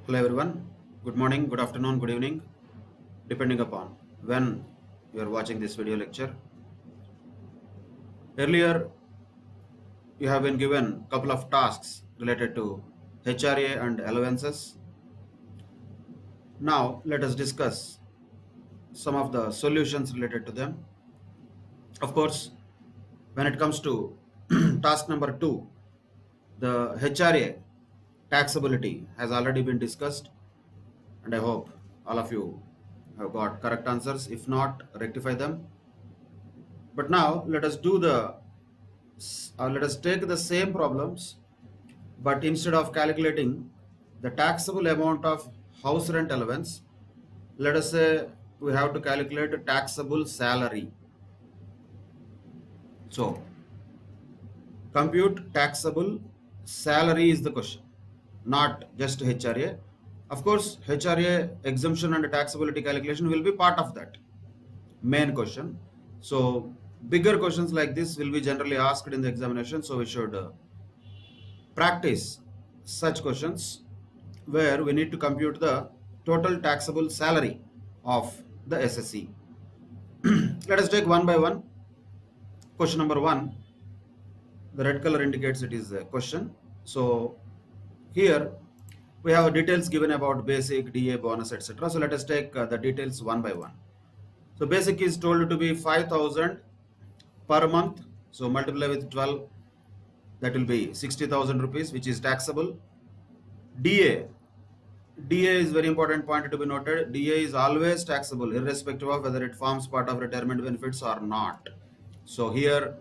Hello everyone. Good morning, good afternoon, good evening, depending upon when you are watching this video lecture. Earlier, you have been given a couple of tasks related to HRA and allowances. Now, let us discuss some of the solutions related to them. Of course, when it comes to task number 2, the HRA taxability has already been discussed, and I hope all of you have got correct answers. If not, rectify them. But now let us take the same problems, but instead of calculating the taxable amount of house rent allowance, let us say we have to calculate a taxable salary. So compute taxable salary is the question, not just HRA. Of course, HRA exemption and taxability calculation will be part of that main question. So bigger questions like this will be generally asked in the examination. So we should practice such questions where we need to compute the total taxable salary of the SSC. Let us take one by one. Question number 1, the red color indicates it is a question. So here we have details given about basic, DA, bonus, etc. So let us take the details one by one. So basic is told to be 5,000 per month. So multiply with 12, that will be 60,000 rupees, which is taxable. DA is very important point to be noted. DA is always taxable irrespective of whether it forms part of retirement benefits or not. So here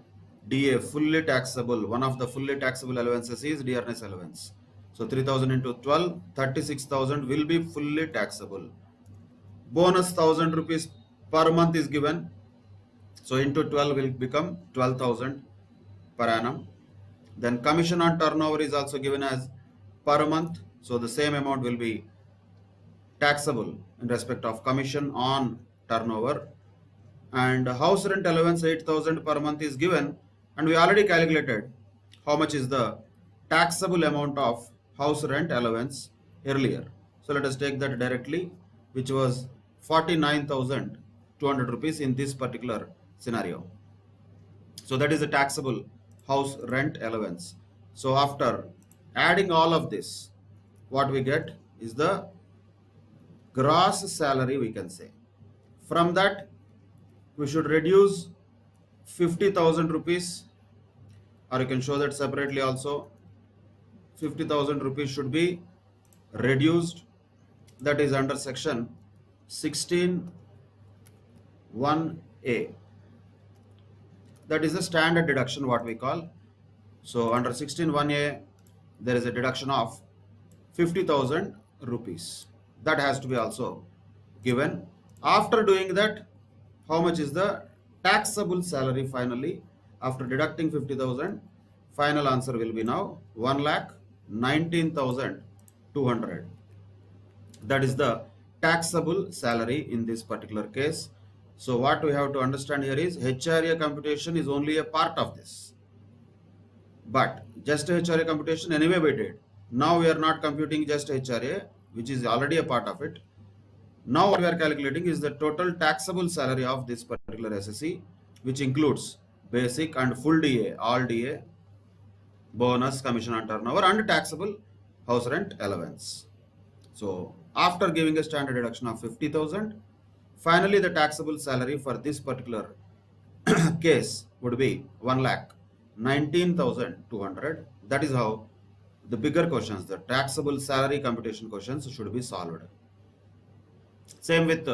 DA fully taxable. One of the fully taxable allowances is dearness allowance. So 3,000 into 12, 36,000 will be fully taxable. Bonus 1,000 rupees per month is given. So into 12 will become 12,000 per annum. Then commission on turnover is also given as per month. So the same amount will be taxable in respect of commission on turnover. And house rent allowance 8,000 per month is given, and we already calculated how much is the taxable amount of house rent allowance earlier. So let us take that directly, which was 49,200 rupees in this particular scenario. So that is the taxable house rent allowance. So after adding all of this, what we get is the gross salary, we can say. From that, we should reduce 50,000 rupees, or you can show that separately also. 50,000 rupees should be reduced. That is under section 16(1)(a). That is a standard deduction, what we call. So under 16(1)(a), there is a deduction of 50,000 rupees. That has to be also given. After doing that, how much is the taxable salary finally? After deducting 50,000, final answer will be now 1,19,200. That is the taxable salary in this particular case. So what we have to understand here is HRA computation is only a part of this. But just HRA computation anyway we did. Now we are not computing just HRA, which is already a part of it. Now what we are calculating is the total taxable salary of this particular SSC, which includes basic and full DA, all DA, bonus, commission on turnover, and taxable house rent allowance. So after giving a standard deduction of 50,000, finally the taxable salary for this particular case would be 1,19,200. That is how the bigger questions, the taxable salary computation questions, should be solved. Same with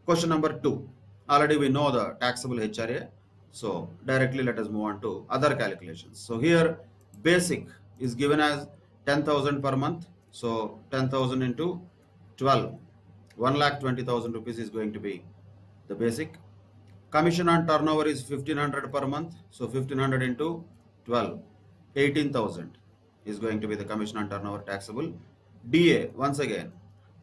question number 2. Already we know the taxable HRA. So directly let us move on to other calculations. So here basic is given as 10,000 per month. So 10,000 into 12, 1,20,000 rupees is going to be the basic. Commission on turnover is 1,500 per month. So 1,500 into 12, 18,000 is going to be the commission on turnover taxable. DA, once again,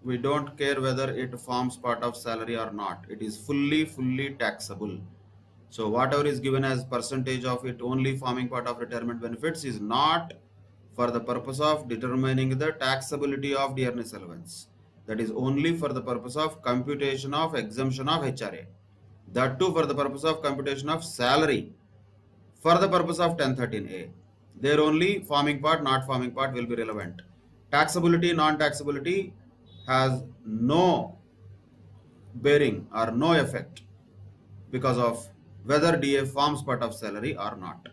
we don't care whether it forms part of salary or not. It is fully taxable. So whatever is given as percentage of it only forming part of retirement benefits is not for the purpose of determining the taxability of dearness allowance. That is only for the purpose of computation of exemption of HRA. That too for the purpose of computation of salary for the purpose of 1013A. There only forming part, not forming part will be relevant. Taxability, non-taxability has no bearing or no effect because of whether DA forms part of salary or not.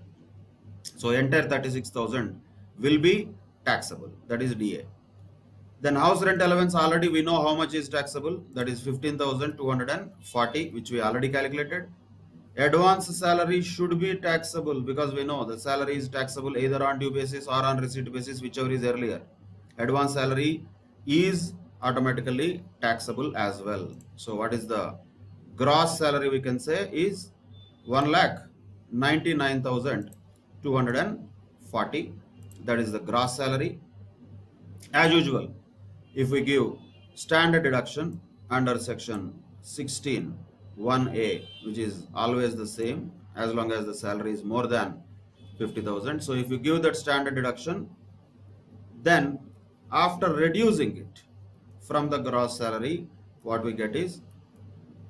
So entire 36,000 will be taxable, that is DA. Then house rent allowance, already we know how much is taxable, that is 15,240, which we already calculated. Advance salary should be taxable because we know the salary is taxable either on due basis or on receipt basis, whichever is earlier. Advance salary is automatically taxable as well. So what is the gross salary we can say is 1,99,240. That is the gross salary. As usual, if we give standard deduction under section 16(1)(a), which is always the same as long as the salary is more than 50,000. So if you give that standard deduction, then after reducing it from the gross salary, what we get is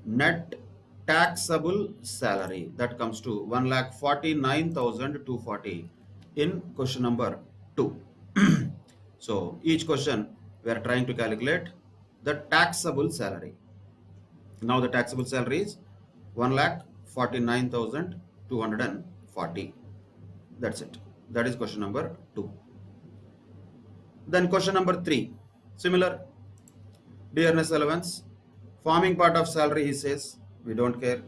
net taxable salary. That comes to 1,49,240 in question number 2. So each question we are trying to calculate the taxable salary. Now the taxable salary is 1,49,240. That's it. That is question number 2. Then question number 3. Similar. Dearness allowance. Forming part of salary, he says. We don't care.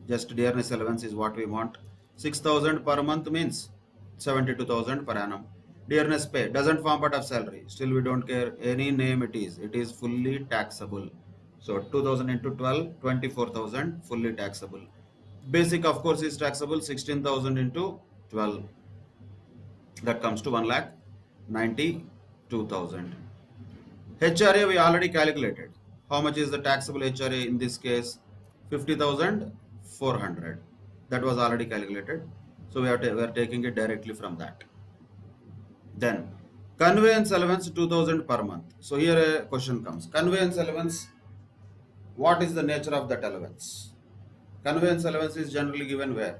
Just dearness allowance is what we want. 6,000 per month means 72,000 per annum. Dearness pay doesn't form part of salary. Still we don't care. Any name it is. It is fully taxable. So 2,000 into 12, 24,000 fully taxable. Basic of course is taxable. 16,000 into 12. That comes to 1,92,000. HRA we already calculated. How much is the taxable HRA in this case? 50,400. That was already calculated. So we are taking it directly from that. Then conveyance allowance 2,000 per month. So here a question comes. Conveyance allowance, what is the nature of that allowance? Conveyance allowance is generally given where?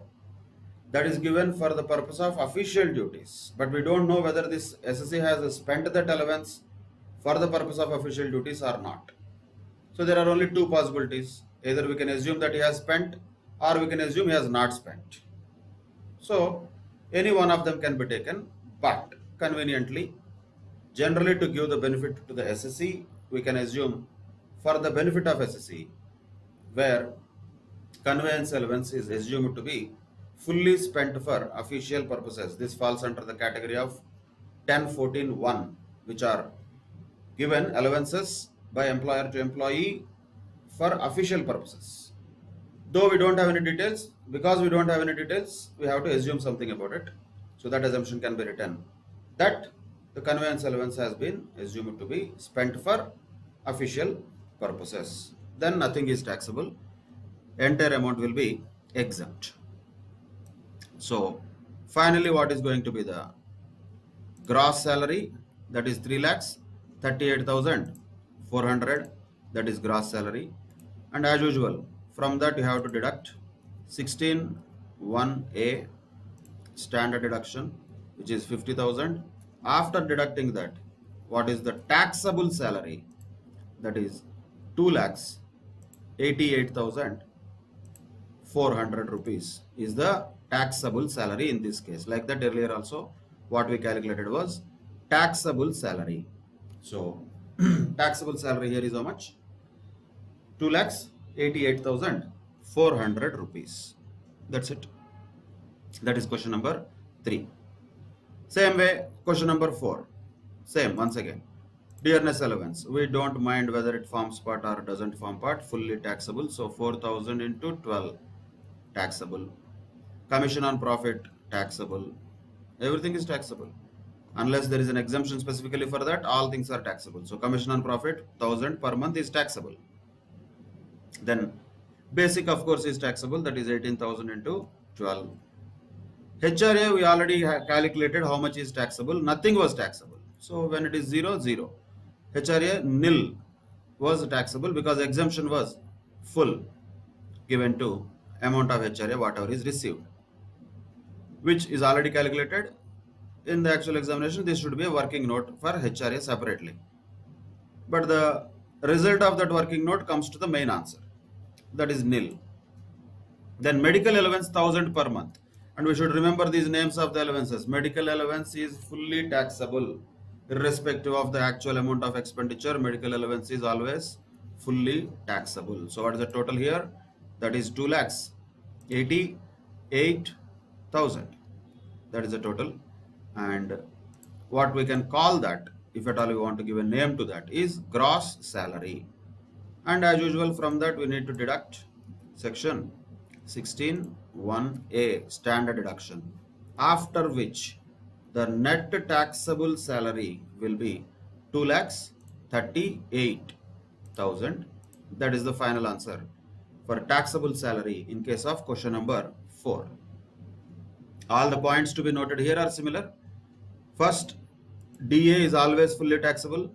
That is given for the purpose of official duties. But we don't know whether this SSC has spent that allowance for the purpose of official duties or not. So there are only two possibilities. Either we can assume that he has spent or we can assume he has not spent. So any one of them can be taken, but conveniently, generally to give the benefit to the SSC, we can assume for the benefit of SSC, where conveyance allowance is assumed to be fully spent for official purposes. This falls under the category of 1014(1), which are given allowances by employer to employee for official purposes. Though we don't have any details, because we don't have any details, we have to assume something about it. So that assumption can be written that the conveyance allowance has been assumed to be spent for official purposes. Then nothing is taxable. Entire amount will be exempt. So finally, what is going to be the gross salary? That is 3,38,400. That is gross salary. And as usual, from that you have to deduct 16(1)(a) standard deduction, which is 50,000. After deducting that, what is the taxable salary? That is 2,88,400 rupees is the taxable salary in this case. Like that earlier also, what we calculated was taxable salary. So taxable salary here is how much? 2,88,400 rupees. That's it. That is question number 3. Same way, question number 4. Same once again. Dearness allowance. We don't mind whether it forms part or doesn't form part. Fully taxable. So 4,000 into 12 taxable. Commission on profit taxable. Everything is taxable. Unless there is an exemption specifically for that, all things are taxable. So commission on profit 1,000 per month is taxable. Then basic of course is taxable. That is 18,000 into 12. HRA, we already calculated how much is taxable. Nothing was taxable. So when it is 0, 0. HRA nil was taxable because exemption was full given to amount of HRA whatever is received, which is already calculated. In the actual examination, this should be a working note for HRA separately. But the result of that working note comes to the main answer, that is nil. Then medical allowance 1000 per month, and we should remember these names of the allowances. Medical allowance is fully taxable irrespective of the actual amount of expenditure. Medical allowance is always fully taxable. So what is the total here? That is 2,88,000. That is the total. And what we can call that, if at all we want to give a name to that, is gross salary. And as usual, from that we need to deduct section 16(1)(a) standard deduction, after which the net taxable salary will be 2,38,000. That is the final answer for taxable salary in case of question number 4. All the points to be noted here are similar. First, DA is always fully taxable.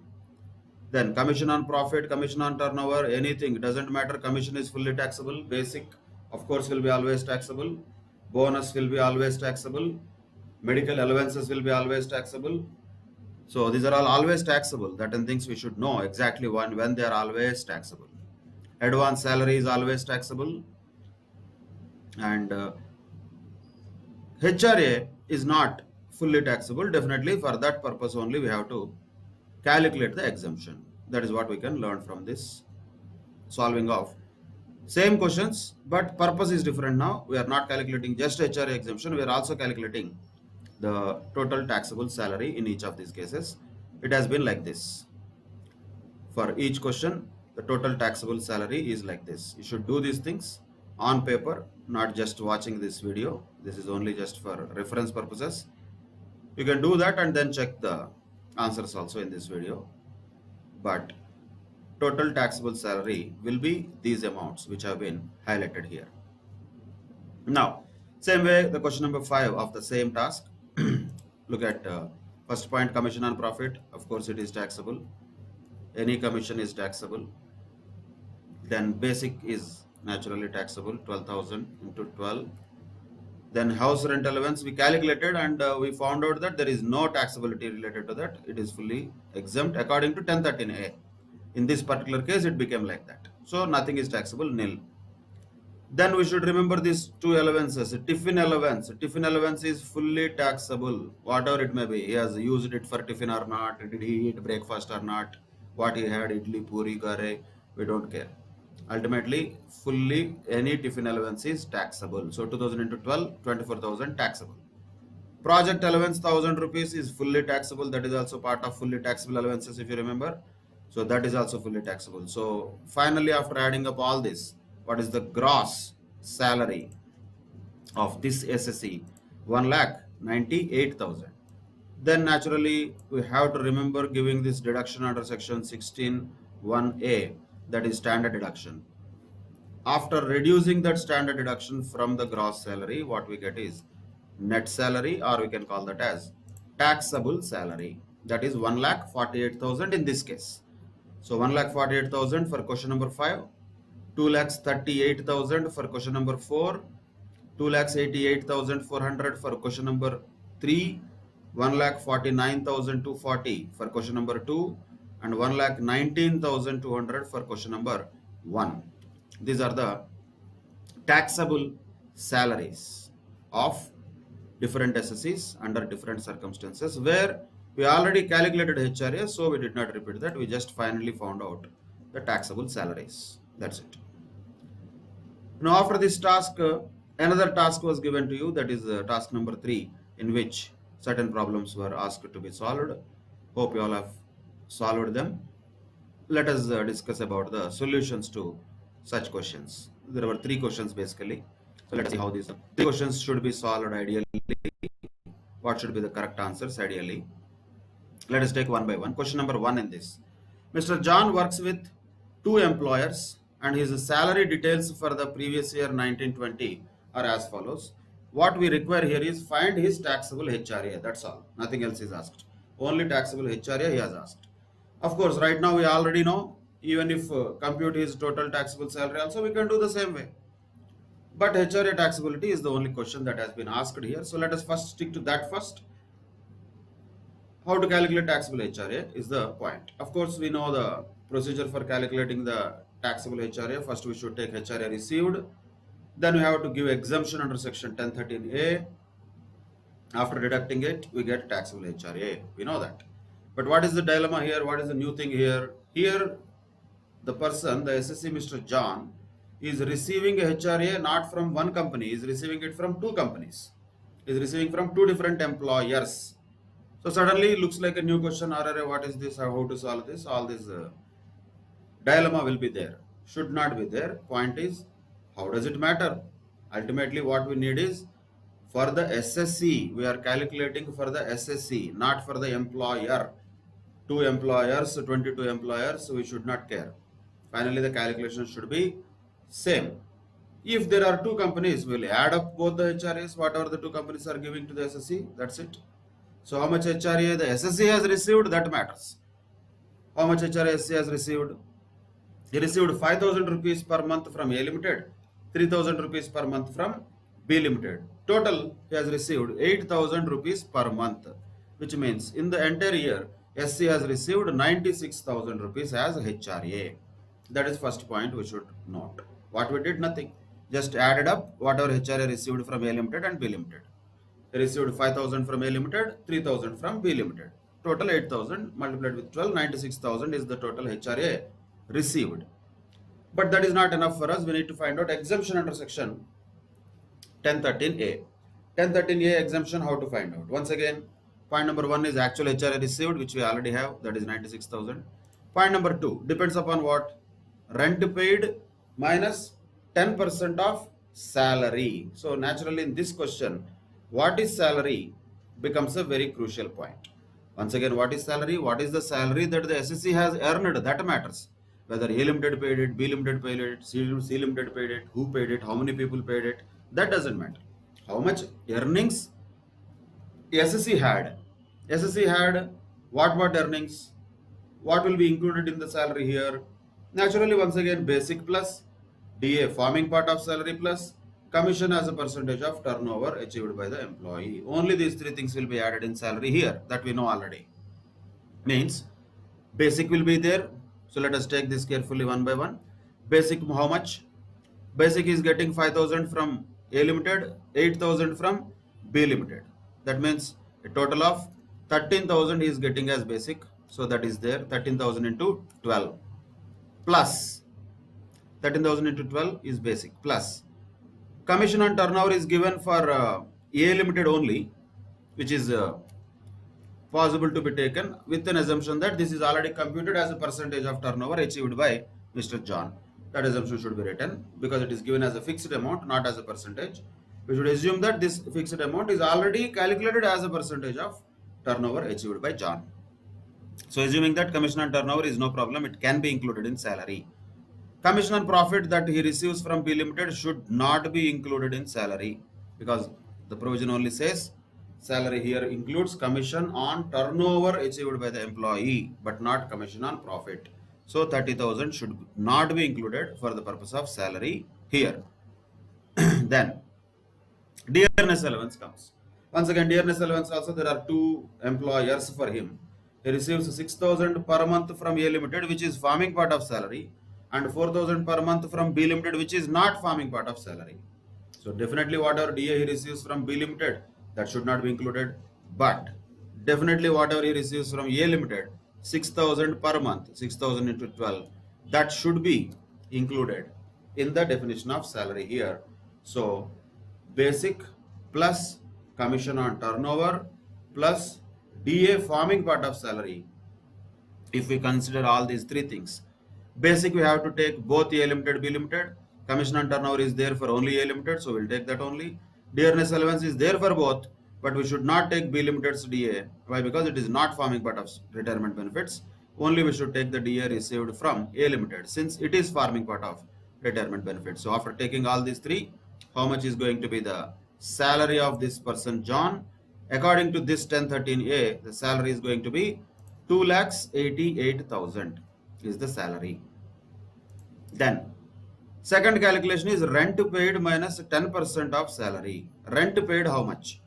Then commission on profit, commission on turnover, anything, doesn't matter, commission is fully taxable. Basic, of course, will be always taxable. Bonus will be always taxable. Medical allowances will be always taxable. So these are all always taxable. That and things we should know exactly when they are always taxable. Advance salary is always taxable. And HRA is not fully taxable. Definitely for that purpose only we have to calculate the exemption. That is what we can learn from this solving of same questions, but purpose is different now. We are not calculating just HRA exemption, we are also calculating the total taxable salary in each of these cases. It has been like this. For each question, the total taxable salary is like this. You should do these things on paper, not just watching this video. This is only just for reference purposes. You can do that and then check the answers also in this video. But total taxable salary will be these amounts which have been highlighted here. Now, same way, the question number 5 of the same task. Look at first point, commission on profit. Of course, it is taxable. Any commission is taxable. Then basic is naturally taxable, 12,000 into 12. Then house rent allowance we calculated, and we found out that there is no taxability related to that. It is fully exempt according to 1013A. In this particular case, it became like that. So nothing is taxable, nil. Then we should remember these two allowances. Tiffin allowance. Tiffin allowance is fully taxable, whatever it may be. He has used it for tiffin or not. Did he eat breakfast or not? What he had, idli, puri, gare, we don't care. Ultimately, fully any tiffin allowance is taxable. So 2000 into 12, 24,000 taxable. Project allowance 1,000 rupees is fully taxable. That is also part of fully taxable allowances, if you remember. So that is also fully taxable. So finally, after adding up all this, what is the gross salary of this SSC? 1,98,000. Then naturally we have to remember giving this deduction under section 16(1)(a), that is standard deduction. After reducing that standard deduction from the gross salary, what we get is net salary, or we can call that as taxable salary. That is 1,48,000 in this case. So 1,48,000 for question number 5, 2,38,000 for question number 4, 2,88,400 for question number 3, 1,49,240 for question number 2, and 1,19,200 for question number 1. These are the taxable salaries of different SSCs under different circumstances, where we already calculated HRA, so we did not repeat that. We just finally found out the taxable salaries. That's it. Now after this task, another task was given to you, that is task number 3, in which certain problems were asked to be solved. Hope you all have solved them. Let us discuss about the solutions to such questions. There were 3 questions basically. So let's see how these 3 questions should be solved ideally. What should be the correct answers ideally? Let us take one by one. Question number 1 in this. Mr. John works with 2 employers and his salary details for the previous year 1920 are as follows. What we require here is find his taxable HRA. That's all. Nothing else is asked. Only taxable HRA he has asked. Of course, right now we already know, even if compute his total taxable salary also, we can do the same way. But HRA taxability is the only question that has been asked here. So let us first stick to that first. How to calculate taxable HRA is the point. Of course, we know the procedure for calculating the taxable HRA. First, we should take HRA received. Then we have to give exemption under section 1013A. After deducting it, we get taxable HRA. We know that. But what is the dilemma here? What is the new thing here? Here, the person, the SSC Mr. John, is receiving a HRA not from one company, is receiving it from two companies. Is receiving from two different employers. So suddenly it looks like a new question, what is this, how to solve this, all this dilemma will be there. Should not be there. Point is, how does it matter? Ultimately what we need is, for the SSC, we are calculating for the SSC, not for the employer. Two employers, 22 employers, so we should not care. Finally, the calculation should be same. If there are two companies, we'll add up both the HRAs, whatever the two companies are giving to the SSC, that's it. So how much HRA the SSC has received, that matters. How much HRA SSC has received? He received 5,000 rupees per month from A Limited, 3,000 rupees per month from B Limited. Total, he has received 8,000 rupees per month, which means in the entire year, SC has received 96,000 rupees as HRA. That is first point we should note. What we did, nothing. Just added up whatever HRA received from A Limited and B Limited. He received 5,000 from A Limited, 3,000 from B Limited. Total 8,000 multiplied with 12, 96,000 is the total HRA received. But that is not enough for us. We need to find out exemption under section 1013A. 1013A exemption, how to find out? Once again, point number 1 is actual HRA received, which we already have, that is 96,000. Point number 2 depends upon what? Rent paid minus 10% of salary. So naturally in this question, what is salary becomes a very crucial point. Once again, what is salary? What is the salary that the SSC has earned? That matters. Whether A Limited paid it, B Limited paid it, C Limited paid it, who paid it, how many people paid it, that doesn't matter. How much earnings SSC had? SSC had what earnings? What will be included in the salary here? Naturally, once again, basic plus DA forming part of salary plus commission as a percentage of turnover achieved by the employee. Only these three things will be added in salary here, that we know already. Means basic will be there. So let us take this carefully one by one. Basic, how much? Basic is getting 5,000 from A Limited, 8,000 from B Limited. That means a total of 13,000 is getting as basic. So that is there, 13,000 into 12 plus 13,000 into 12 is basic plus commission on turnover is given for A Limited only, which is possible to be taken with an assumption that this is already computed as a percentage of turnover achieved by Mr. John. That assumption should be written because it is given as a fixed amount, not as a percentage. We should assume that this fixed amount is already calculated as a percentage of turnover achieved by John. So assuming that commission on turnover is no problem, it can be included in salary. Commission on profit that he receives from B Limited should not be included in salary because the provision only says salary here includes commission on turnover achieved by the employee but not commission on profit. So 30,000 should not be included for the purpose of salary here. Then dearness allowance comes. Once again, dearness allowance also there are two employers for him. He receives 6,000 per month from A Limited, which is forming part of salary, and 4,000 per month from B Limited, which is not forming part of salary. So definitely whatever DA he receives from B Limited, that should not be included. But definitely whatever he receives from A Limited, 6,000 per month, 6,000 into 12, that should be included in the definition of salary here. So basic plus commission on turnover plus DA forming part of salary. If we consider all these three things, basic we have to take both A Limited, B Limited. Commission on turnover is there for only A Limited, so we'll take that only. Dearness allowance is there for both, but we should not take B Limited's DA. Why? Because it is not forming part of retirement benefits. Only we should take the DA received from A Limited since it is forming part of retirement benefits. So after taking all these three, how much is going to be the salary of this person John. According to this 1013A, the salary is going to be 2,88,000 is the salary. Then second calculation is rent paid minus 10% of salary. Rent paid how much?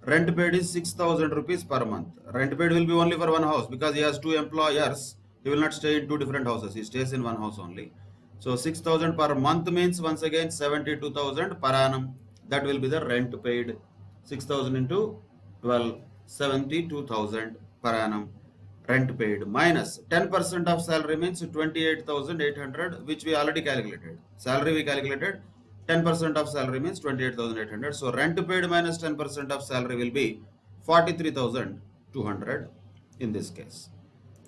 Rent paid is 6,000 rupees per month. Rent paid will be only for one house because he has two employers. He will not stay in two different houses. He stays in one house only. So 6,000 per month means once again 72,000 per annum. That will be the rent paid. 6,000 into 12, 72,000 per annum. Rent paid minus 10% of salary means 28,800, which we already calculated. Salary we calculated. 10% of salary means 28,800. So rent paid minus 10% of salary will be 43,200 in this case.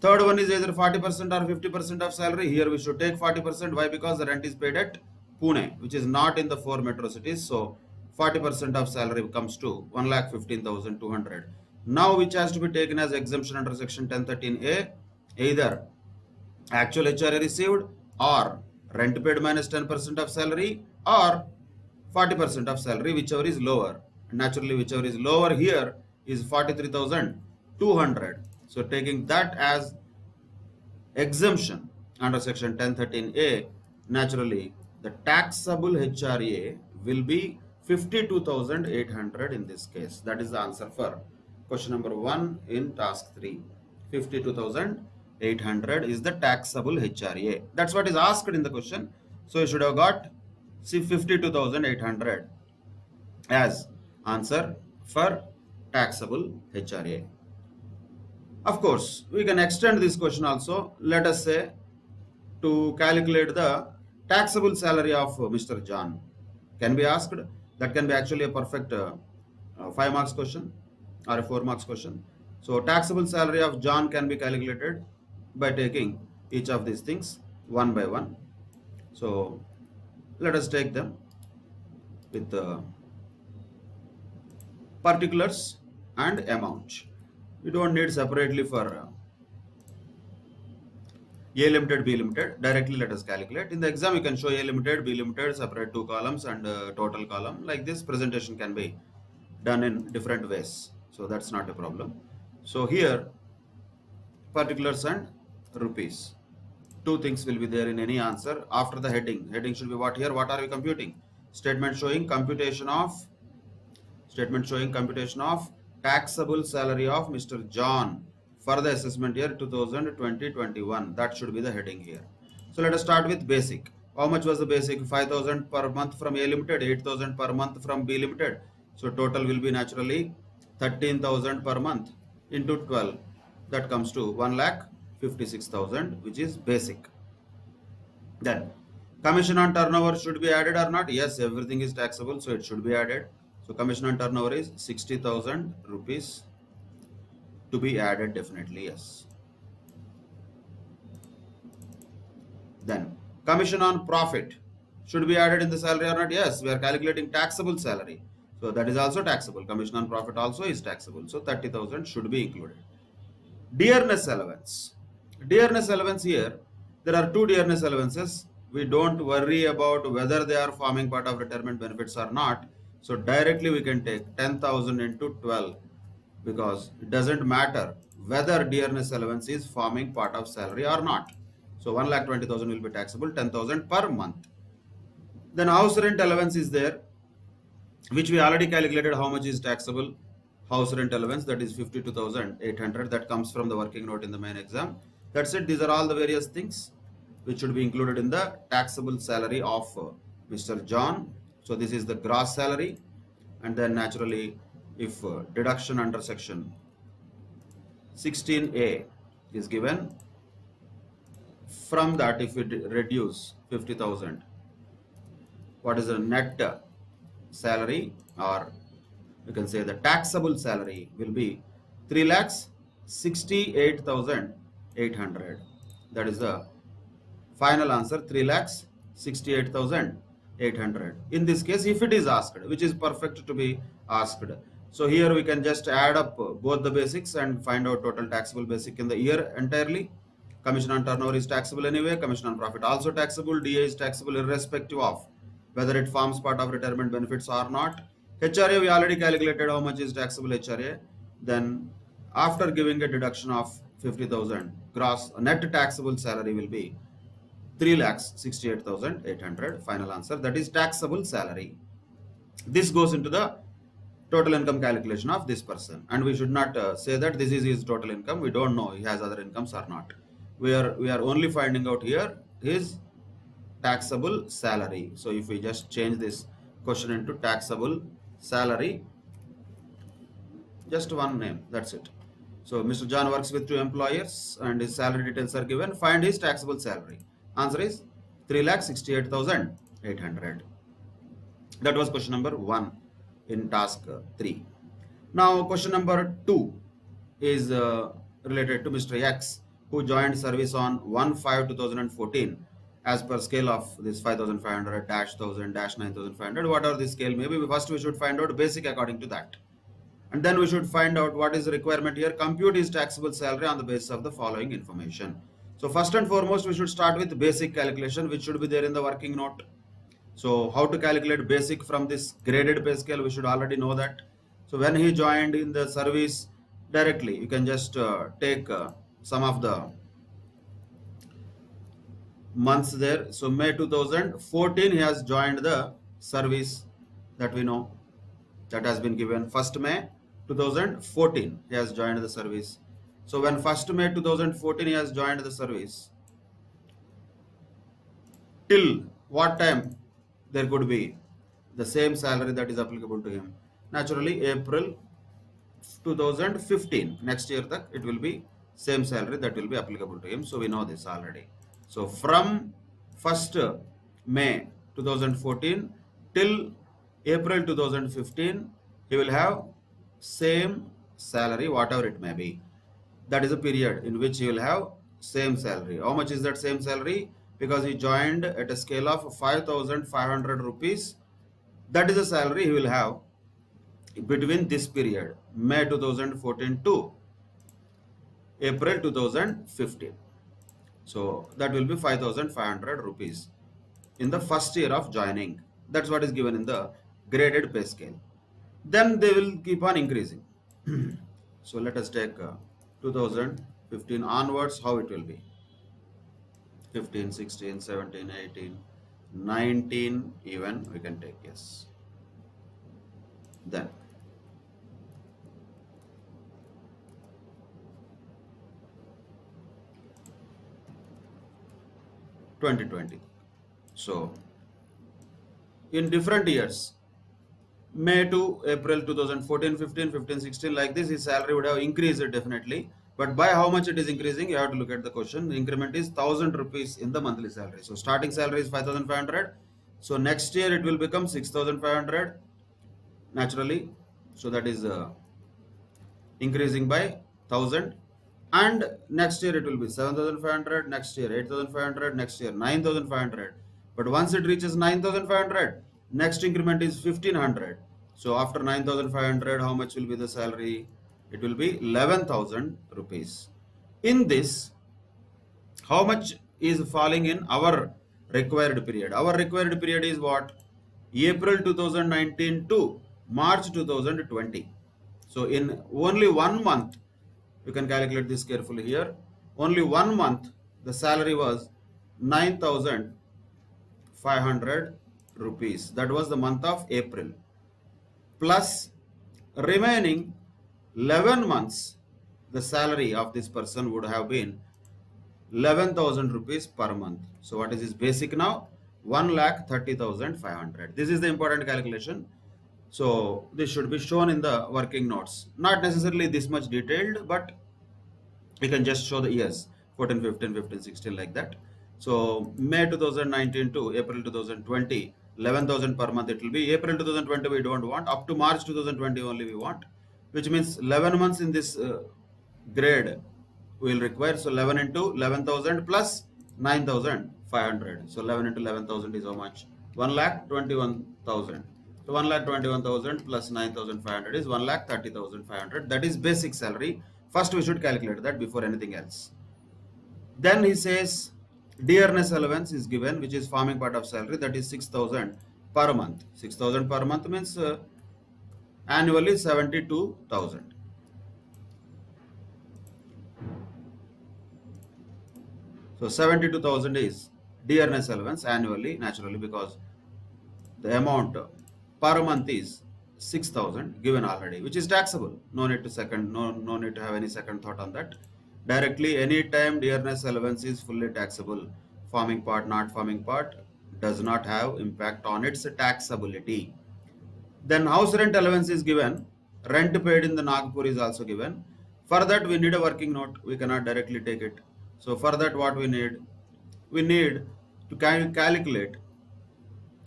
Third one is either 40% or 50% of salary. Here we should take 40%. Why? Because the rent is paid at Pune, which is not in the 4 metro cities. So 40% of salary comes to 1,15,200. Now which has to be taken as exemption under section 1013A? Either actual HRA received or rent paid minus 10% of salary or 40% of salary, whichever is lower. Naturally, whichever is lower here is 43,200. So taking that as exemption under section 1013A, naturally the taxable HRA will be 52,800 in this case. That is the answer for question number 1 in task 3. 52,800 is the taxable HRA. That's what is asked in the question. So you should have got 52,800 as answer for taxable HRA. Of course, we can extend this question also. Let us say to calculate the taxable salary of Mr. John. Can be asked. That can be actually a perfect 5 marks question or a 4 marks question. So taxable salary of John can be calculated by taking each of these things one by one. So let us take them with the particulars and amount. We don't need separately for A limited, B limited. Directly let us calculate. In the exam, you can show A limited, B limited, separate 2 columns and total column. Like this, presentation can be done in different ways. So that's not a problem. So here, particulars and rupees. 2 things will be there in any answer after the heading. Heading should be what here? What are we computing? Statement showing computation of taxable salary of Mr. John for the assessment year 2020-21. That should be the heading here. So let us start with basic. How much was the basic? 5,000 per month from A limited, 8,000 per month from B limited. So total will be naturally 13,000 per month into 12. That comes to 1,56,000, which is basic. Then commission on turnover should be added or not? Yes, everything is taxable, so it should be added. So commission on turnover is 60,000 rupees to be added, definitely yes. Then commission on profit should be added in the salary or not? Yes, we are calculating taxable salary. So that is also taxable. Commission on profit also is taxable. So 30,000 should be included. Dearness allowance. Dearness allowance here, there are 2 dearness allowances. We don't worry about whether they are forming part of retirement benefits or not. So directly we can take 10,000 into 12 because it doesn't matter whether dearness allowance is forming part of salary or not. So 1,20,000 will be taxable, 10,000 per month. Then house rent allowance is there, which we already calculated how much is taxable. House rent allowance, that is 52,800. That comes from the working note in the main exam. That's it. These are all the various things which should be included in the taxable salary of Mr. John. So this is the gross salary, and then naturally if deduction under section 16A is given, from that if we reduce 50,000, what is the net salary, or you can say the taxable salary will be 3,68,800. That is the final answer, 3,68,800. In this case, if it is asked, which is perfect to be asked. So here we can just add up both the basics and find out total taxable basic in the year entirely. Commission on turnover is taxable anyway. Commission on profit also taxable. DA is taxable irrespective of whether it forms part of retirement benefits or not. HRA we already calculated how much is taxable HRA. Then after giving a deduction of 50,000, gross net taxable salary will be 3,68,800. Final answer, that is taxable salary. This goes into the total income calculation of this person, and we should not say that this is his total income. We don't know he has other incomes or not. We are only finding out here his taxable salary. So if we just change this question into taxable salary, just one name, that's it. So Mr. John works with 2 employers and his salary details are given. Find his taxable salary. Answer is 3,68,800. That was question number 1 in task 3. Now question number 2 is related to Mr. X, who joined service on 1/5/2014 as per scale of this 5,500 -1000 -9,500. Whatever the scale may be, first we should find out basic according to that. And then we should find out what is the requirement here. Compute his taxable salary on the basis of the following information. So first and foremost, we should start with basic calculation, which should be there in the working note. So how to calculate basic from this graded pay scale, we should already know that. So when he joined in the service directly, you can just take some of the months there. So May 2014 he has joined the service, that we know, that has been given. 1st May 2014 he has joined the service. So when 1st May 2014 he has joined the service, till what time there could be the same salary that is applicable to him? Naturally April 2015, next year that it will be same salary that will be applicable to him. So we know this already. So from 1st May 2014 till April 2015 he will have same salary, whatever it may be. That is a period in which he will have same salary. How much is that same salary? Because he joined at a scale of 5,500 rupees. That is the salary he will have between this period, May 2014 to April 2015. So that will be 5,500 rupees in the first year of joining. That's what is given in the graded pay scale. Then they will keep on increasing. So let us take 2015 onwards, how it will be. 15, 16, 17, 18, 19 even we can take, yes. Then (2020). So in different years, May to April 2014, 15, 15, 16, like this, his salary would have increased definitely. But by how much it is increasing, you have to look at the question. The increment is 1,000 rupees in the monthly salary. So starting salary is 5,500. So next year it will become 6,500 naturally. So that is increasing by 1,000. And next year it will be 7,500, next year 8,500, next year 9,500. But once it reaches 9,500, next increment is 1,500. So after 9,500, how much will be the salary? It will be 11,000 rupees. In this, how much is falling in our required period? Our required period is what? April 2019 to March 2020. So in only 1 month, you can calculate this carefully here. Only 1 month, the salary was 9,500 rupees. That was the month of April. Plus remaining 11 months, the salary of this person would have been 11,000 rupees per month. So what is his basic now? 1,30,500. This is the important calculation. So this should be shown in the working notes. Not necessarily this much detailed, but we can just show the years 14, 15, 15, 16 like that. So May 2019 to April 2020, 11,000 per month it will be. April 2020 we don't want. Up to March 2020 only we want, which means 11 months in this grade we will require. So 11 into 11,000 plus 9,500. So 11 into 11,000 is how much? 1,21,000. So 1,21,000 plus 9,500 is 1,30,500. That is basic salary. First we should calculate that before anything else. Then he says dearness allowance is given, which is forming part of salary, that is 6,000 per month. 6,000 per month means annually 72,000. So 72,000 is dearness allowance annually, naturally, because the amount per month is 6,000 given already, which is taxable. No need to no need to have any second thought on that. Directly, any time dearness allowance is fully taxable. Forming part, not forming part does not have impact on its taxability. Then house rent allowance is given. Rent paid in the Nagpur is also given. For that, we need a working note. We cannot directly take it. So for that, what we need? We need to calculate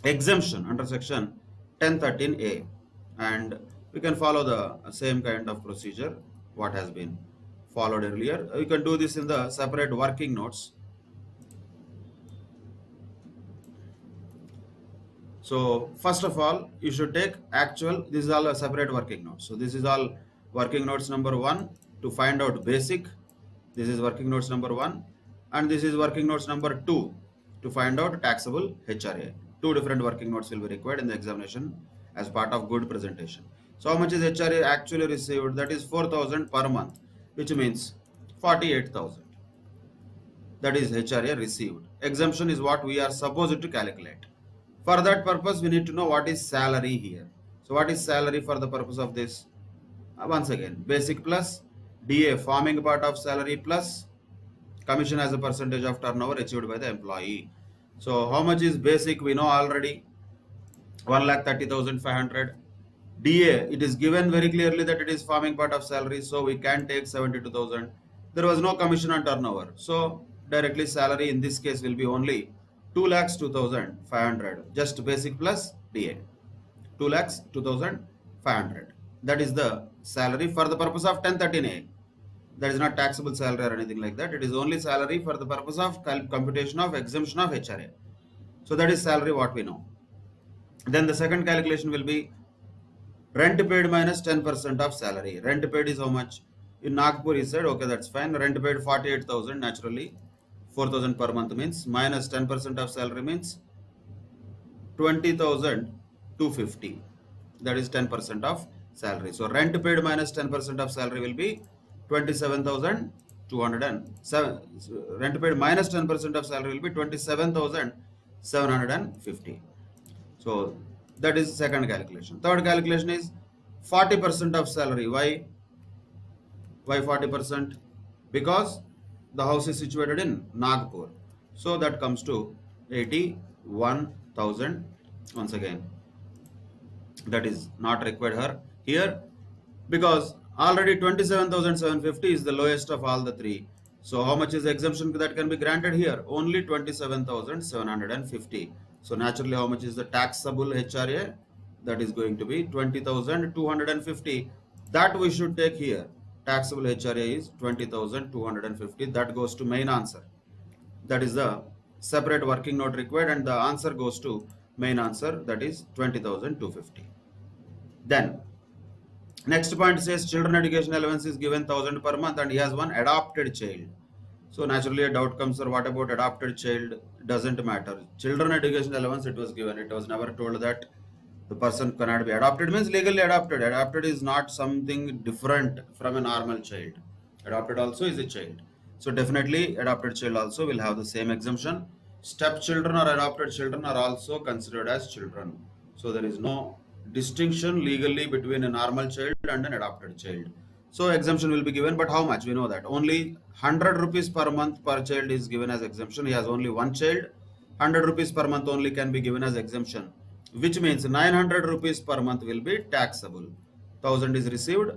exemption under section 1013A, and we can follow the same kind of procedure what has been followed earlier. You can do this in the separate working notes. So first of all, you should take actual. This is all a separate working notes. So this is all working notes number 1 to find out basic. This is working notes number 1, and this is working notes number 2 to find out taxable HRA. Two different working notes will be required in the examination as part of good presentation. So how much is HRA actually received? That is 4,000 per month, which means 48,000. That is HRA received. Exemption is what we are supposed to calculate. For that purpose, we need to know what is salary here. So what is salary for the purpose of this? Once again, basic plus DA, forming part of salary, plus commission as a percentage of turnover achieved by the employee. So how much is basic? We know already, 1,30,500. DA, it is given very clearly that it is forming part of salary, so we can take 72,000. There was no commission on turnover, so directly salary in this case will be only 2,02,500, just basic plus DA, 2,02,500. That is the salary for the purpose of 1013A. That is not taxable salary or anything like that. It is only salary for the purpose of computation of exemption of HRA. So that is salary what we know. Then the second calculation will be rent paid minus 10% of salary. Rent paid is how much? In Nagpur he said, okay, that's fine. Rent paid 48,000, naturally 4,000 per month means minus 10% of salary means 20,250. That is 10% of salary. So rent paid minus 10% of salary will be 27,207. Rent paid minus 10% of salary will be 27,750. So that is second calculation. Third calculation is 40% of salary. Why 40%? Because the house is situated in Nagpur. So that comes to 81,000. Once again, that is not required here because already 27,750 is the lowest of all the three. So how much is the exemption that can be granted here? Only 27,750. So naturally, how much is the taxable HRA? That is going to be 20,250. That we should take here. Taxable HRA is 20,250. That goes to main answer. That is the separate working note required, and the answer goes to main answer, that is 20,250. Then next point says children education allowance is given 1,000 per month, and he has one adopted child. So naturally a doubt comes, sir, what about adopted child? Doesn't matter. Children education allowance it was given. It was never told that the person cannot be adopted. Means legally adopted. Adopted is not something different from a normal child. Adopted also is a child. So definitely adopted child also will have the same exemption. Stepchildren or adopted children are also considered as children. So there is no distinction legally between a normal child and an adopted child. So exemption will be given, but how much? We know that only 100 rupees per month per child is given as exemption. He has only one child. 100 rupees per month only can be given as exemption, which means 900 rupees per month will be taxable. 1,000 is received,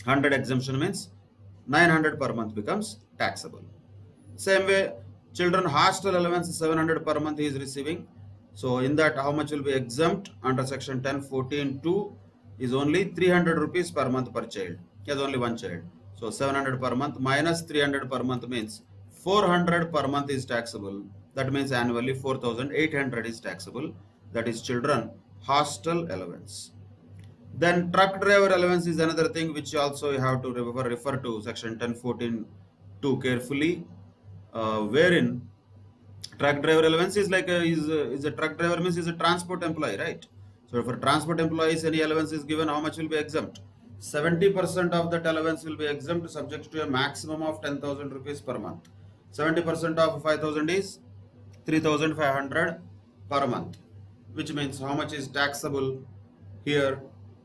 100 exemption means 900 per month becomes taxable. Same way, children hostel allowance 700 per month he is receiving. So in that, how much will be exempt under section 1014(2) is only 300 rupees per month per child. He has only one child. So 700 per month minus 300 per month means 400 per month is taxable. That means annually 4,800 is taxable. That is children hostel allowance. Then truck driver allowance is another thing which also you have to refer to section 1014(2) carefully, wherein truck driver allowance is like is a truck driver means is a transport employee, right? So for transport employees, any allowance is given, how much will be exempt? 70% of that allowance will be exempt, subject to a maximum of 10,000 rupees per month. 70% of 5,000 is 3,500 per month, which means how much is taxable here?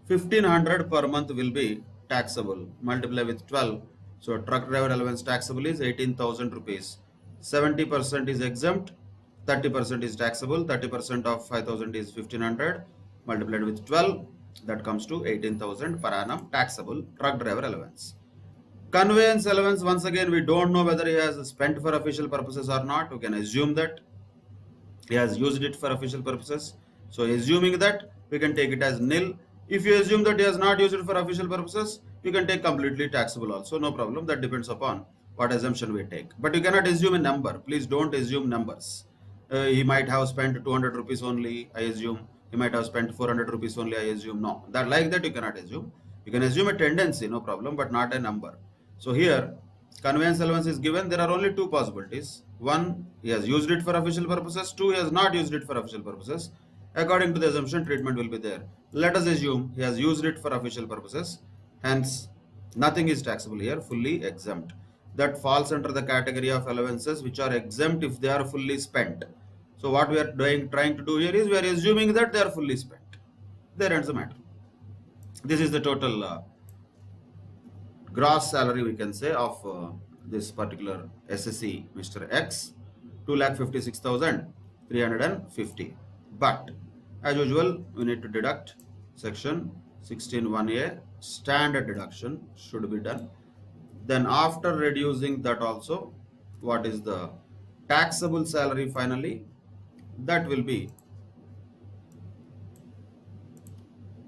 1,500 per month will be taxable. Multiply with 12. So truck driver allowance taxable is 18,000 rupees. 70% is exempt, 30% is taxable, 30% of 5,000 is 1,500, multiplied with 12, that comes to 18,000 per annum taxable truck driver allowance. Conveyance allowance, once again, we don't know whether he has spent for official purposes or not. We can assume that he has used it for official purposes. So assuming that, we can take it as nil. If you assume that he has not used it for official purposes, you can take completely taxable also, no problem. That depends upon what assumption we take. But you cannot assume a number. Please don't assume numbers. He might have spent 200 rupees only, I assume. He might have spent 400 rupees only, I assume. No, that like that you cannot assume. You can assume a tendency, no problem, but not a number. So here, conveyance allowance is given. There are only two possibilities. One, he has used it for official purposes. Two, he has not used it for official purposes. According to the assumption, treatment will be there. Let us assume he has used it for official purposes. Hence, nothing is taxable here, fully exempt. That falls under the category of allowances which are exempt if they are fully spent. So what we are trying to do here is we are assuming that they are fully spent. There ends the matter. This is the total gross salary, we can say, of this particular SSC, Mr. X, 2,56,350. But as usual, we need to deduct section 16(1)(a), standard deduction should be done. Then after reducing that also, what is the taxable salary finally? That will be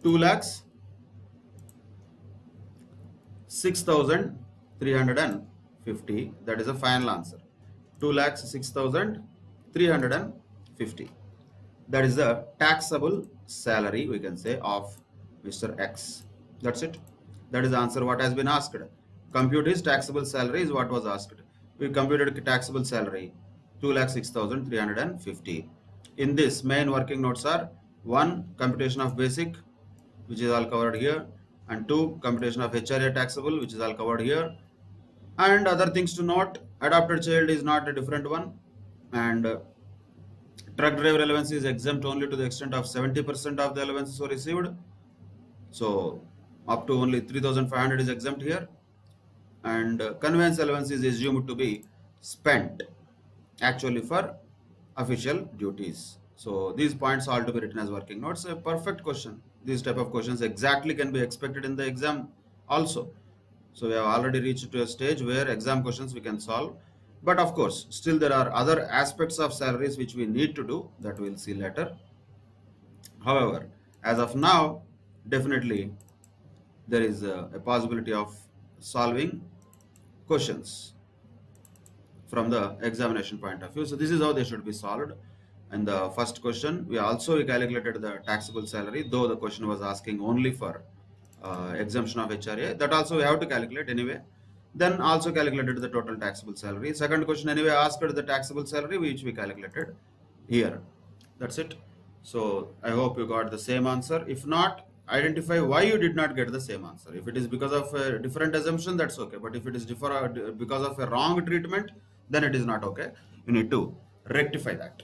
2,06,350. That is the final answer. 2,06,350. That is the taxable salary, we can say, of Mr. X. That's it. That is the answer what has been asked. Compute his taxable salary is what was asked. We computed taxable salary 2,06,350. In this, main working notes are: 1. Computation of basic, which is all covered here, and 2. Computation of HRA taxable, which is all covered here. And other things to note: adopted child is not a different one, and truck driver allowance is exempt only to the extent of 70% of the allowances were received. So up to only 3,500 is exempt here, and conveyance allowance is assumed to be spent actually for official duties. So these points are to be written as working notes. A perfect question. These type of questions exactly can be expected in the exam also. So we have already reached to a stage where exam questions we can solve. But of course, still there are other aspects of salaries which we need to do, that we'll see later. However, as of now, definitely there is a possibility of solving questions from the examination point of view. So this is how they should be solved. And the first question, we calculated the taxable salary, though the question was asking only for exemption of HRA. That also we have to calculate anyway. Then also calculated the total taxable salary. Second question anyway asked the taxable salary, which we calculated here. That's it. So I hope you got the same answer. If not, identify why you did not get the same answer. If it is because of a different assumption, that's okay. But if it is because of a wrong treatment, then it is not okay. You need to rectify that.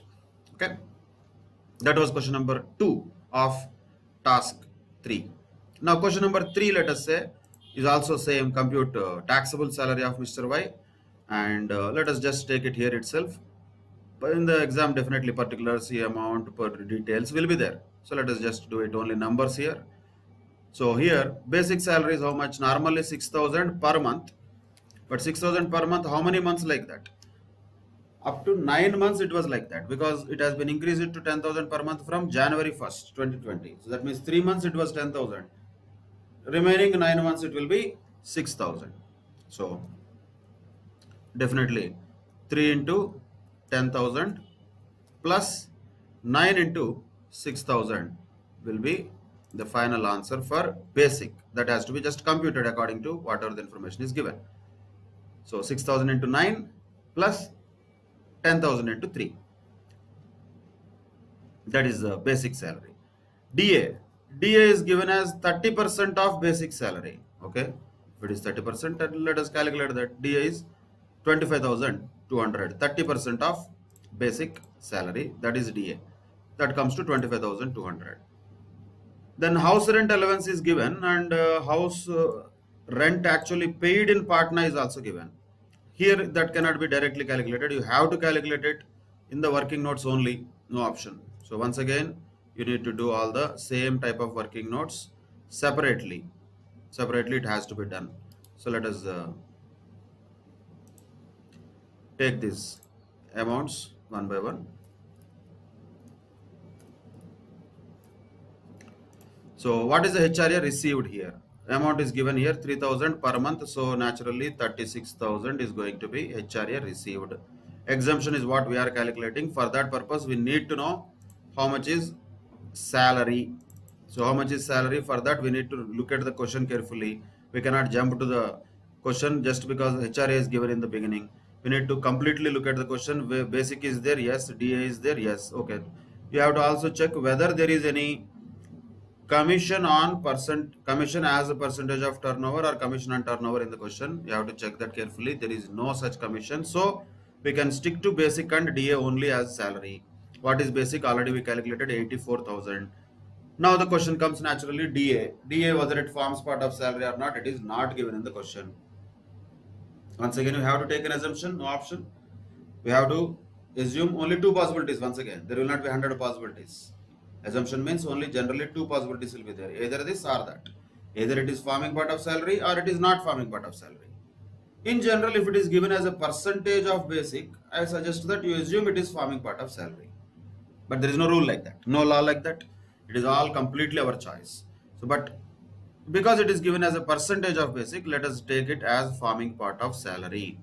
Okay. That was question number 2 of task 3. Now question number 3, let us say, is also same: compute taxable salary of Mr. Y, and let us just take it here itself. But in the exam, definitely particulars, amount, per details will be there. So let us just do it only numbers here. So here basic salary is how much? Normally 6,000 per month, but 6,000 per month, how many months like that? Up to 9 months it was like that, because it has been increased to 10,000 per month from January 1st, 2020. So that means 3 months it was 10,000. Remaining 9 months it will be 6,000. So definitely 3 into 10,000 plus 9 into 6,000 will be the final answer for basic. That has to be just computed according to whatever the information is given. So 6,000 into 9 plus 10,000 into 3. That is the basic salary. DA. DA is given as 30% of basic salary. Okay. If it is 30%, then let us calculate that. DA is 25,200. 30% of basic salary. That is DA. That comes to 25,200. Then house rent allowance is given, and house rent actually paid in Patna is also given. Here that cannot be directly calculated. You have to calculate it in the working notes only, no option. So once again, you need to do all the same type of working notes separately. Separately it has to be done. So let us take these amounts one by one. So what is the HRA received here? Amount is given here 3,000 per month. So naturally 36,000 is going to be HRA received. Exemption is what we are calculating. For that purpose, we need to know how much is salary. So how much is salary? For that, we need to look at the question carefully. We cannot jump to the question just because HRA is given in the beginning. We need to completely look at the question. Where basic is there? Yes. DA is there? Yes. Okay. You have to also check whether there is any commission as a percentage of turnover or commission on turnover in the question. You have to check that carefully. There is no such commission, so we can stick to basic and DA only as salary. What is basic? Already we calculated 84,000. Now the question comes naturally. DA whether it forms part of salary or not, it is not given in the question. Once again, you have to take an assumption, no option. We have to assume only two possibilities. Once again, there will not be 100 possibilities. Assumption means only generally two possibilities will be there. Either this or that. Either it is forming part of salary or it is not forming part of salary. In general, if it is given as a percentage of basic, I suggest that you assume it is forming part of salary. But there is no rule like that. No law like that. It is all completely our choice. So, but because it is given as a percentage of basic, let us take it as forming part of salary.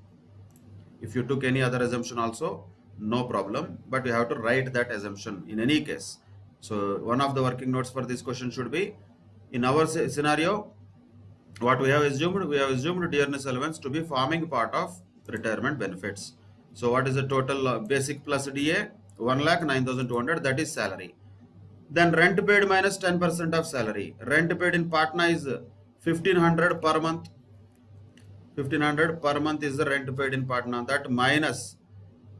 If you took any other assumption also, no problem. But you have to write that assumption in any case. So one of the working notes for this question should be, in our scenario, what we have assumed dearness allowance to be forming part of retirement benefits. So what is the total basic plus DA? 1,09,200, that is salary. Then rent paid minus 10% of salary. Rent paid in Patna is 1,500 per month. 1,500 per month is the rent paid in Patna. That minus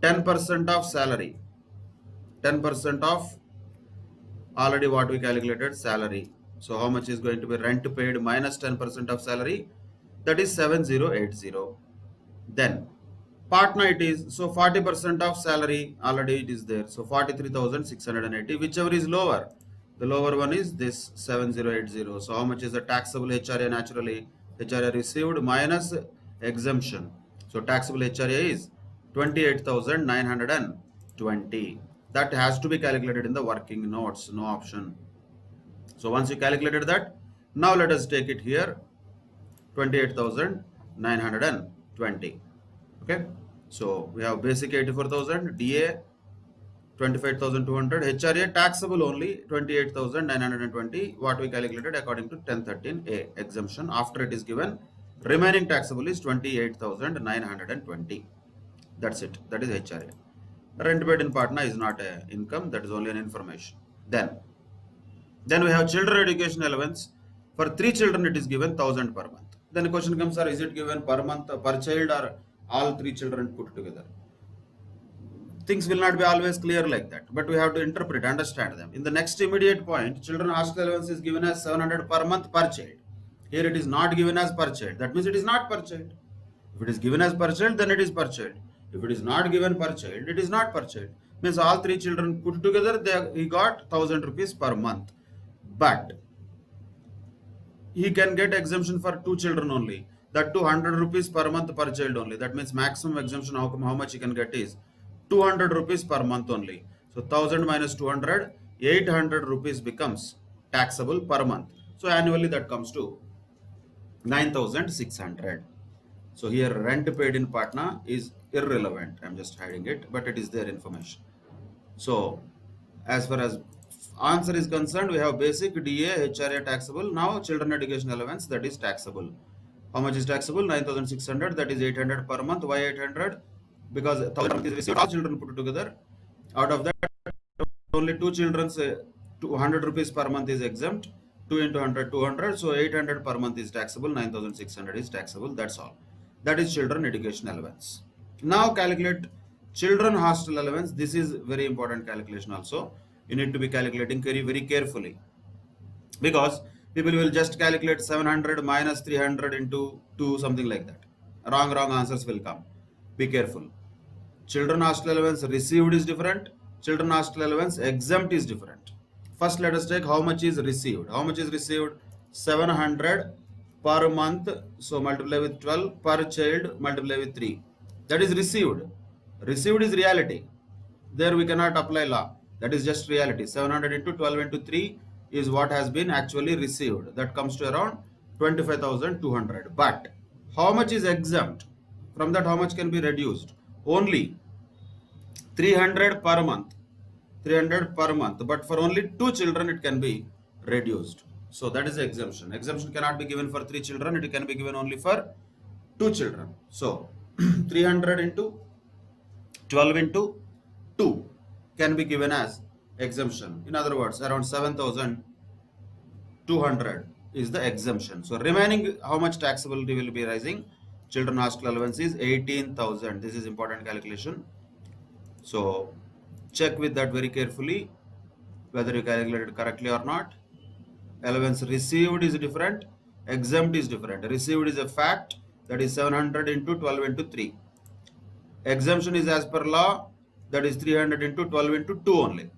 10% of salary. 10% of already what we calculated salary. So how much is going to be rent paid minus 10% of salary? That is 7,080. Then Patna it is, so 40% of salary already it is there. So 43,680, whichever is lower. The lower one is this 7,080. So how much is the taxable HRA? Naturally, HRA received minus exemption. So taxable HRA is 28,920. That has to be calculated in the working notes, no option. So once you calculated that, now let us take it here, 28,920. Okay. So we have basic 84,000, DA 25,200, HRA taxable only 28,920. What we calculated according to 1013A exemption. After it is given, remaining taxable is 28,920. That's it. That is HRA. Rent paid in Patna is not an income, that is only an information. Then we have children education allowance. For 3 children it is given 1,000 per month. Then the question comes, sir, is it given per month, per child, or all 3 children put together? Things will not be always clear like that, but we have to interpret, understand them. In the next immediate point, children hostel allowance is given as 700 per month per child. Here it is not given as per child. That means it is not per child. If it is given as per child, then it is per child. If it is not given per child, it is not per child. Means all 3 children put together, he got 1,000 rupees per month. But he can get exemption for 2 children only. That 200 rupees per month per child only. That means maximum exemption, how much he can get is 200 rupees per month only. So 1,000 minus 200, 800 rupees becomes taxable per month. So annually that comes to 9,600. So here rent paid in Patna is irrelevant. I'm just hiding it, but it is their information. So as far as answer is concerned, we have basic, DA, HRA taxable. Now children education allowance, that is taxable. How much is taxable? 9,600, that is 800 per month. Why 800? Because 1,000 is received, all children put together. Out of that, only 2 children's 200 rupees per month is exempt. 2 into 100, 200. So 800 per month is taxable. 9,600 is taxable. That's all. That is children education allowance. Now calculate children hostel allowance. This is very important calculation also. You need to be calculating very, very carefully, because people will just calculate 700 minus 300 into 2, something like that. Wrong answers will come. Be careful. Children hostel allowance received is different. Children hostel allowance exempt is different. First, let us take how much is received. How much is received? 700 per month. So multiply with 12 per child, multiply with 3. That is received. Received is reality. There we cannot apply law. That is just reality. 700 into 12 into 3 is what has been actually received. That comes to around 25,200. But how much is exempt? From that, how much can be reduced? Only 300 per month. 300 per month. But for only 2 children, it can be reduced. So that is the exemption. Exemption cannot be given for 3 children. It can be given only for 2 children. So 300 into 12 into 2 can be given as exemption. In other words, around 7,200 is the exemption. So remaining, how much taxability will be rising? Children hostel allowance is 18,000. This is important calculation. So check with that very carefully whether you calculated correctly or not. Allowance received is different, exempt is different. Received is a fact, that is 700 into 12 into 3. Exemption is as per law, that is 300 into 12 into 2 only.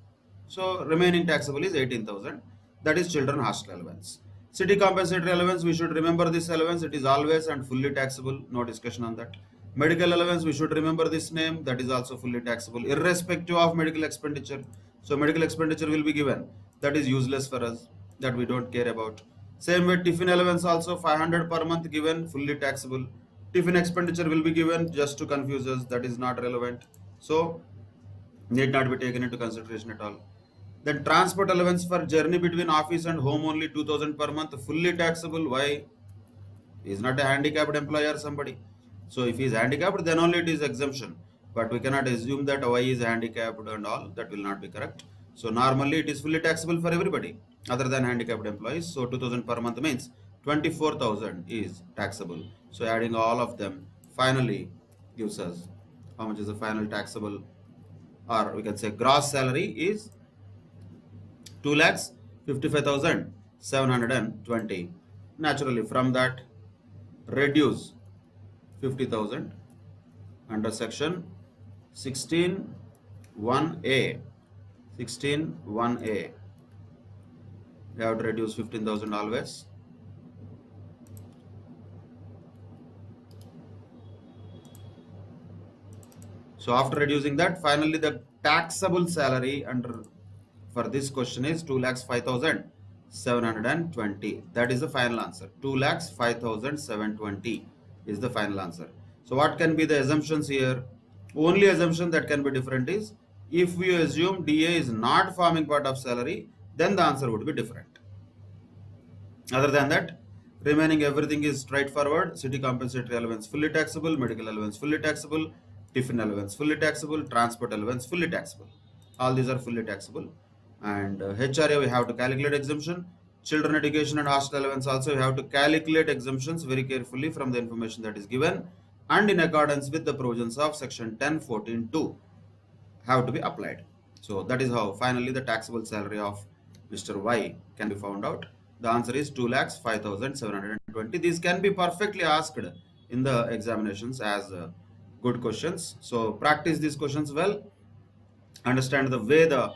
So remaining taxable is 18,000. That is children hostel allowance. City compensatory allowance, we should remember this allowance. It is always and fully taxable. No discussion on that. Medical allowance, we should remember this name. That is also fully taxable, irrespective of medical expenditure. So medical expenditure will be given. That is useless for us. That we don't care about. Same way, tiffin allowance also 500 per month given, fully taxable. Tiffin expenditure will be given just to confuse us. That is not relevant. So need not be taken into consideration at all. Then transport allowance for journey between office and home only 2,000 per month, fully taxable. Why? He is not a handicapped employee or somebody. So if he is handicapped, then only it is exemption. But we cannot assume that why he is handicapped and all. That will not be correct. So normally it is fully taxable for everybody other than handicapped employees. So 2,000 per month means 24,000 is taxable. So adding all of them finally gives us how much is the final taxable, or we can say gross salary is 2,55,720. Naturally, from that reduce 50,000 under section 16(1)(a). 16(1)(a). We have to reduce 15,000 always. So after reducing that, finally the taxable salary under for this question is 2,05,720. That is the final answer. 2,05,720 is the final answer. So what can be the assumptions here? Only assumption that can be different is, if we assume DA is not forming part of salary, then the answer would be different. Other than that, remaining everything is straightforward. City compensatory allowance fully taxable, medical allowance fully taxable, tiffin allowance fully taxable, transport allowance fully taxable. All these are fully taxable. And HRA we have to calculate exemption. Children education and hostel allowance also we have to calculate exemptions very carefully from the information that is given, and in accordance with the provisions of section 10(14)(2) have to be applied. So that is how finally the taxable salary of Mr. Y can be found out. The answer is 2,05,720. These can be perfectly asked in the examinations as good questions. So practice these questions well. Understand the way the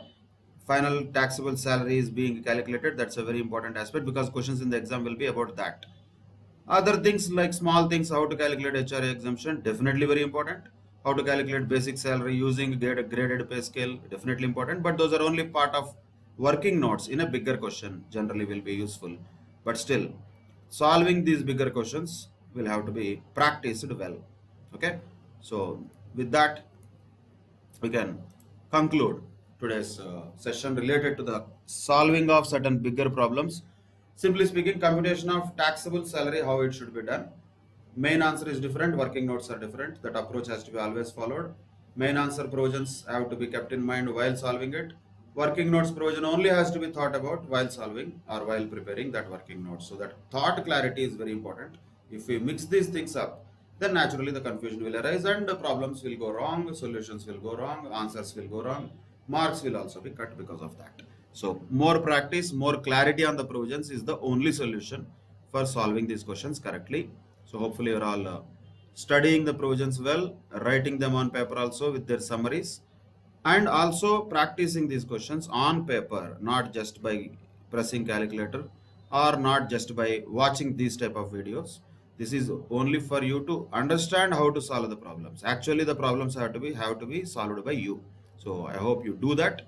final taxable salary is being calculated. That's a very important aspect, because questions in the exam will be about that. Other things like small things, how to calculate HRA exemption, definitely very important. How to calculate basic salary using graded pay scale, definitely important. But those are only part of working notes. In a bigger question generally will be useful. But still, solving these bigger questions will have to be practiced well. Okay. So with that, we can conclude today's session related to the solving of certain bigger problems. Simply speaking, computation of taxable salary, how it should be done. Main answer is different, working notes are different. That approach has to be always followed. Main answer provisions have to be kept in mind while solving it. working notes provision only has to be thought about while solving or while preparing that working notes. So that thought clarity is very important. If we mix these things up, then naturally the confusion will arise and the problems will go wrong, solutions will go wrong, answers will go wrong, marks will also be cut because of that. So more practice, more clarity on the provisions is the only solution for solving these questions correctly. So hopefully you're all studying the provisions well, writing them on paper also with their summaries, and also practicing these questions on paper, not just by pressing calculator or not just by watching these type of videos. This is only for you to understand how to solve the problems. Actually the problems have to be solved by you. So I hope you do that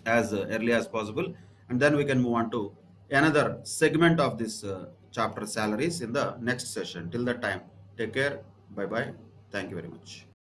as early as possible, and then we can move on to another segment of this chapter salaries in the next session. Till that time, take care. Bye bye. Thank you very much.